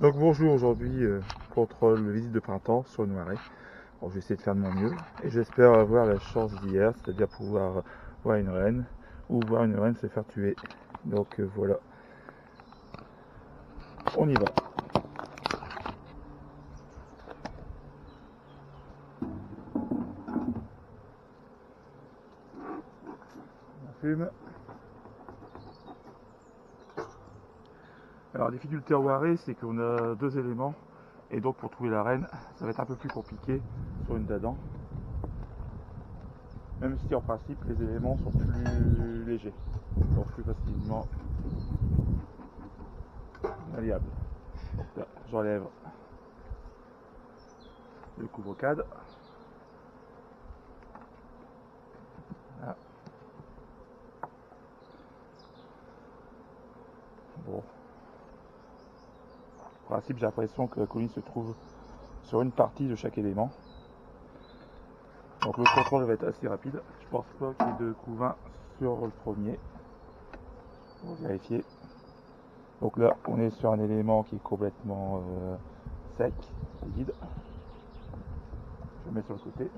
Donc bonjour, aujourd'hui contrôle visite de printemps sur une marée. Bon, je vais essayer de faire de mon mieux et j'espère avoir la chance d'hier, c'est-à-dire pouvoir voir une reine ou voir une reine se faire tuer. Donc voilà, on y va. On fume. Alors la difficulté à Waré, c'est qu'on a deux éléments et donc pour trouver la reine, ça va être un peu plus compliqué sur une dadan. Même si en principe les éléments sont plus légers, donc plus facilement malléables. Donc là, j'enlève le couvre-cadre. Voilà. Bon. En principe, j'ai l'impression que la colline se trouve sur une partie de chaque élément. Donc le contrôle va être assez rapide. Je pense pas qu'il y ait de couvain sur le premier. On va vérifier. Donc là, on est sur un élément qui est complètement sec, vide. Je le mets sur le côté.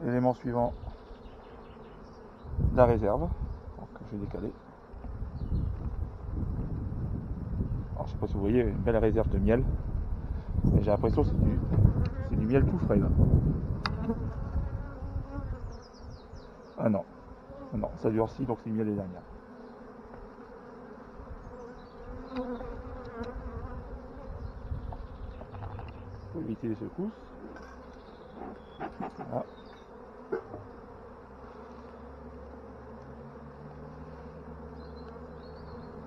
L'élément suivant, la réserve. Donc je vais décaler. Alors, je sais pas si vous voyez, une belle réserve de miel. Et j'ai l'impression que c'est du miel tout frais là. Ah non, non, ça durcit donc c'est le miel des dernières. Pour éviter les secousses. Voilà.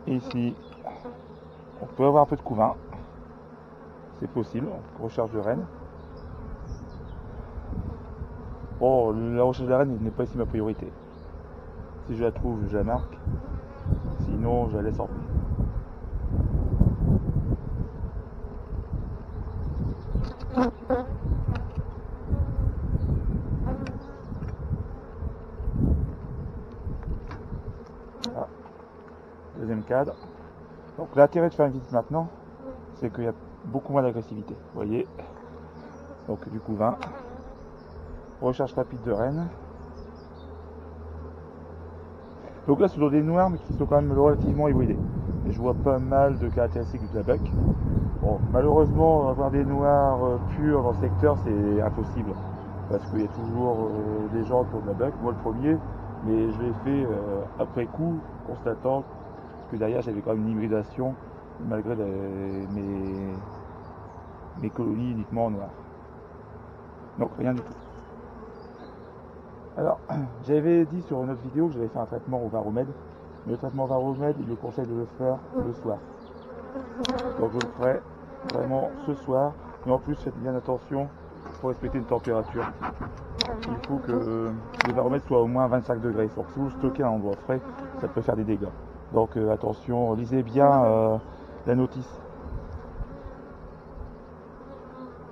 Et ici, on peut avoir un peu de couvain. C'est possible, recherche de reine. Bon, la recherche de la reine n'est pas ici ma priorité. Si je la trouve, je la marque. Sinon, je la laisse en paix. Voilà. Deuxième cadre. Donc l'intérêt de faire une visite maintenant, c'est qu'il y a beaucoup moins d'agressivité. Vous voyez. Donc du couvain. Recherche rapide de reine. Donc là, ce sont des noirs, mais qui sont quand même relativement hybridés. Et je vois pas mal de caractéristiques de la buck. Bon, malheureusement, avoir des noirs purs dans le secteur, c'est impossible. Parce qu'il y a toujours des gens qui ont de la buck, moi le premier, mais je l'ai fait après coup, constatant que derrière j'avais quand même une hybridation, malgré mes colonies uniquement en noir. Donc rien du tout. Alors, j'avais dit sur une autre vidéo que j'avais fait un traitement au varomède, mais le traitement au varomède, il me conseille de le faire le soir. Donc je le ferai vraiment ce soir, mais en plus faites bien attention pour respecter une température. Il faut que le varomètre soit au moins 25 degrés. Donc si vous le stockez à un endroit frais, ça peut faire des dégâts. Donc attention, lisez bien la notice.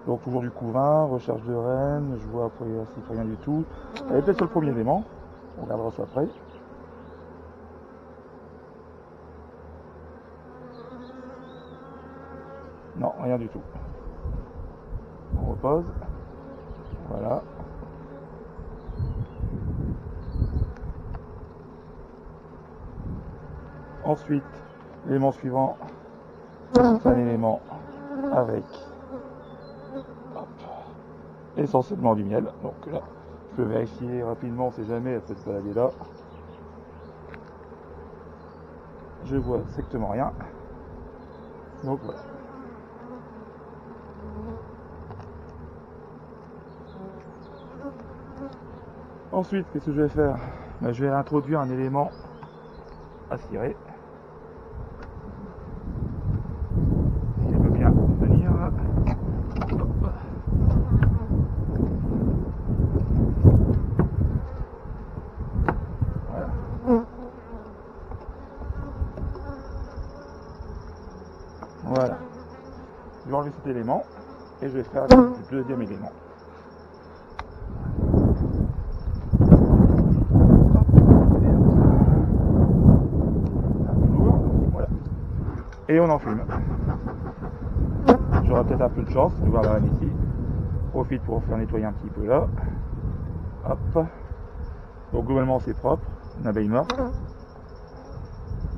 Donc toujours du couvain, recherche de reine, je vois après ainsi rien du tout. Elle est peut-être sur le premier élément, on regardera ça après. Non, rien du tout. On repose. Voilà. Ensuite, l'élément suivant, c'est un élément avec essentiellement du miel. Donc là, je peux vérifier rapidement, on sait jamais, elle peut se balader là. Je vois strictement rien. Donc voilà. Ensuite, qu'est-ce que je vais faire? Je vais introduire un élément à cirer. Si elle veut bien venir. Voilà. Voilà. Je vais enlever cet élément et je vais faire le deuxième élément. et on enfume. J'aurai peut-être un peu de chance de voir la reine ici. Profite pour faire nettoyer un petit peu là. Hop. Donc globalement c'est propre, une abeille morte.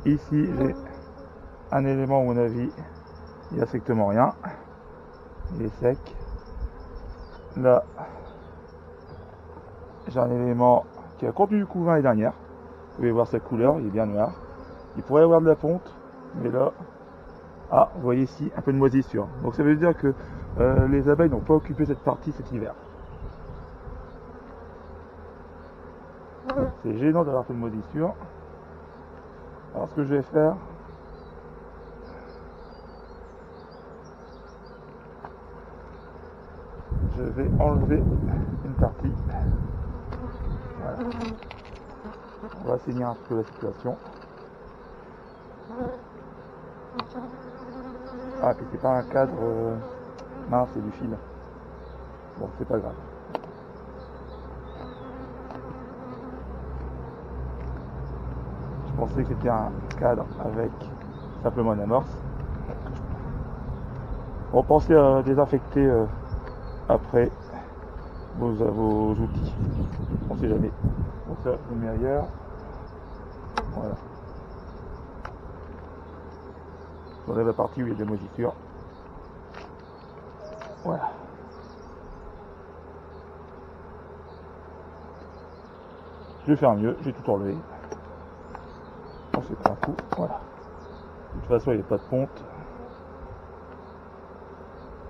Ici j'ai un élément à mon avis, il n'y a strictement rien. Il est sec. Là j'ai un élément qui a contenu du couvain l'année dernière. Vous pouvez voir sa couleur, il est bien noir. Il pourrait y avoir de la ponte, mais là, ah, vous voyez ici un peu de moisissure. Donc ça veut dire que les abeilles n'ont pas occupé cette partie cet hiver. C'est gênant d'avoir fait de moisissure. Alors ce que je vais faire, je vais enlever une partie. Voilà. On va assainir un peu la situation. Ah, puis c'est pas un cadre mince, c'est du fil. Bon, c'est pas grave. Je pensais que c'était un cadre avec simplement une amorce. Bon, pensez à désinfecter après vos outils. On sait jamais. Donc ça, je le mets ailleurs. Voilà. J'enlève la partie où il y a des moisissures. Voilà. Je vais faire mieux, j'ai tout enlevé. On se prend un coup, voilà. De toute façon, il n'y a pas de ponte.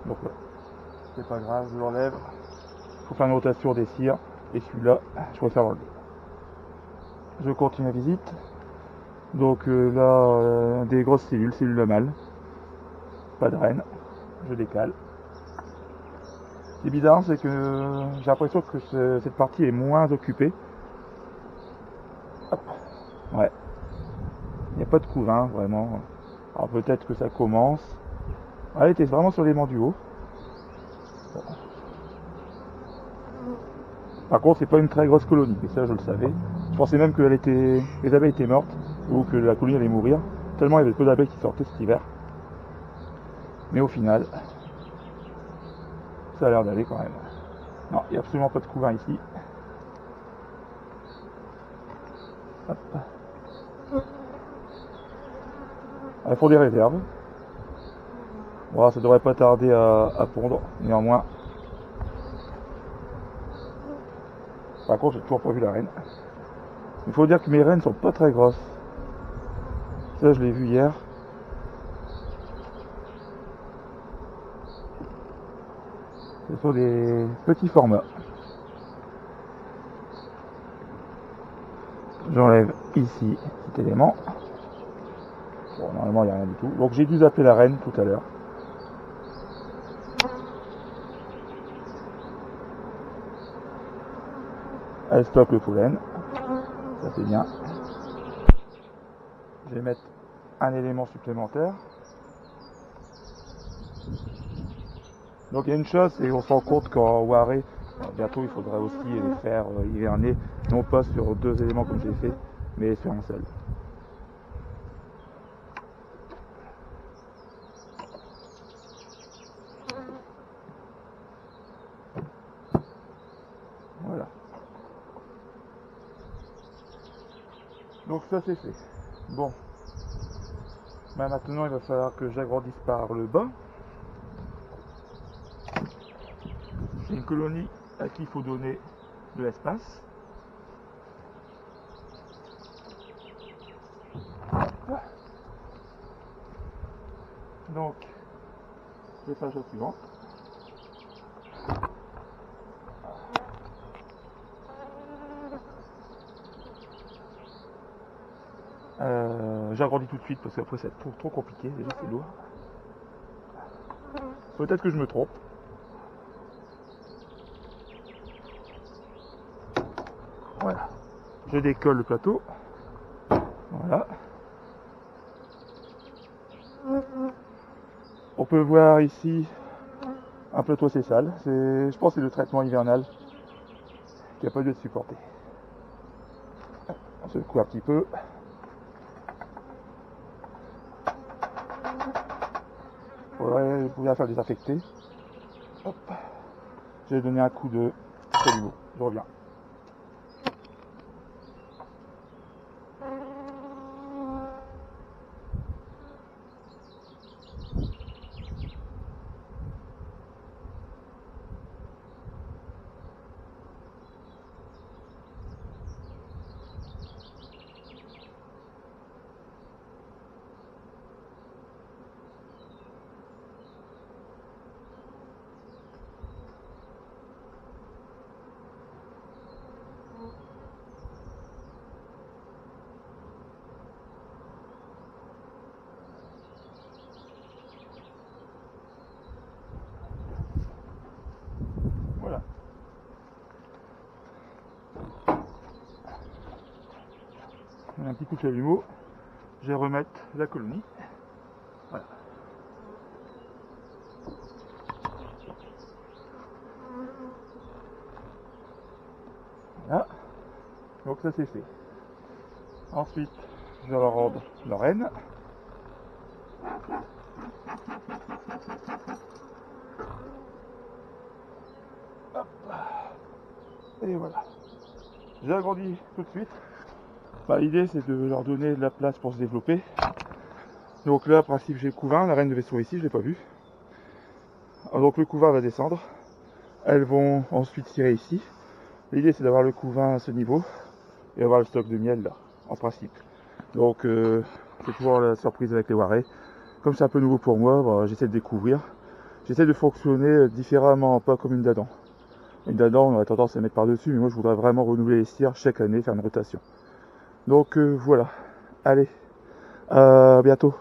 Donc là, c'est pas grave, je l'enlève. Il faut faire une rotation des cires. Et celui-là, je préfère l'enlever. Je continue la visite. Donc là, des grosses cellules de mâle. Pas de reine. Je décale. Ce qui est bizarre, c'est que j'ai l'impression que cette partie est moins occupée. Hop. Ouais. Il n'y a pas de couvain, vraiment. Alors peut-être que ça commence. Elle était vraiment sur l'élément du haut. Bon. Par contre, c'est pas une très grosse colonie, et ça je le savais. Je pensais même que les abeilles étaient mortes, ou que la colonie allait mourir, tellement il y avait peu d'abeilles qui sortaient cet hiver. Mais au final, ça a l'air d'aller quand même. Non, il n'y a absolument pas de couvain ici. Hop. Il faut des réserves. Bon, ça devrait pas tarder à pondre, néanmoins. Par contre, j'ai toujours pas vu la reine. Il faut dire que mes reines sont pas très grosses. Ça, je l'ai vu hier. Ce sont des petits formats. J'enlève ici cet élément. Bon, normalement, il n'y a rien du tout. Donc, j'ai dû zapper la reine tout à l'heure. Elle stocke le pollen. Ça, c'est bien. Je vais mettre un élément supplémentaire. Donc il y a une chose, et on se rend compte qu'en Waré, bientôt il faudra aussi les faire hiverner, non pas sur 2 éléments comme j'ai fait, mais sur un seul. Voilà. Donc ça c'est fait. Bon. Ben, maintenant il va falloir que j'agrandisse par le bas. C'est une colonie à qui il faut donner de l'espace. Donc, je vais faire la chose suivante. J'agrandis tout de suite parce qu'après ça va être trop compliqué, déjà c'est lourd. Peut-être que je me trompe. Voilà. Je décolle le plateau. Voilà. On peut voir ici un plateau assez sale. Je pense que c'est le traitement hivernal qui n'a pas dû être supporté. On secoue un petit peu. faudrait pouvoir faire désinfecter. Hop. Je vais donner un coup de chalumeau. Je reviens. Voilà. Un petit coup de chalumeau. Je vais remettre la colonie. Voilà. Voilà. Donc ça c'est fait. Ensuite, je vais leur rendre la reine. Hop. Et voilà. J'ai agrandi tout de suite. L'idée c'est de leur donner de la place pour se développer. Donc là, principe, j'ai le couvain, la reine devait se trouver ici, je l'ai pas vu. Donc le couvain va descendre. Elles vont ensuite tirer ici. L'idée c'est d'avoir le couvain à ce niveau et avoir le stock de miel là, en principe. Donc c'est toujours la surprise avec les Warrés. Comme c'est un peu nouveau pour moi, bah, j'essaie de découvrir. J'essaie de fonctionner différemment, pas comme une dadan. Une dadan, on aurait tendance à mettre par-dessus, mais moi je voudrais vraiment renouveler les cires chaque année, faire une rotation. Donc voilà. Allez, à bientôt.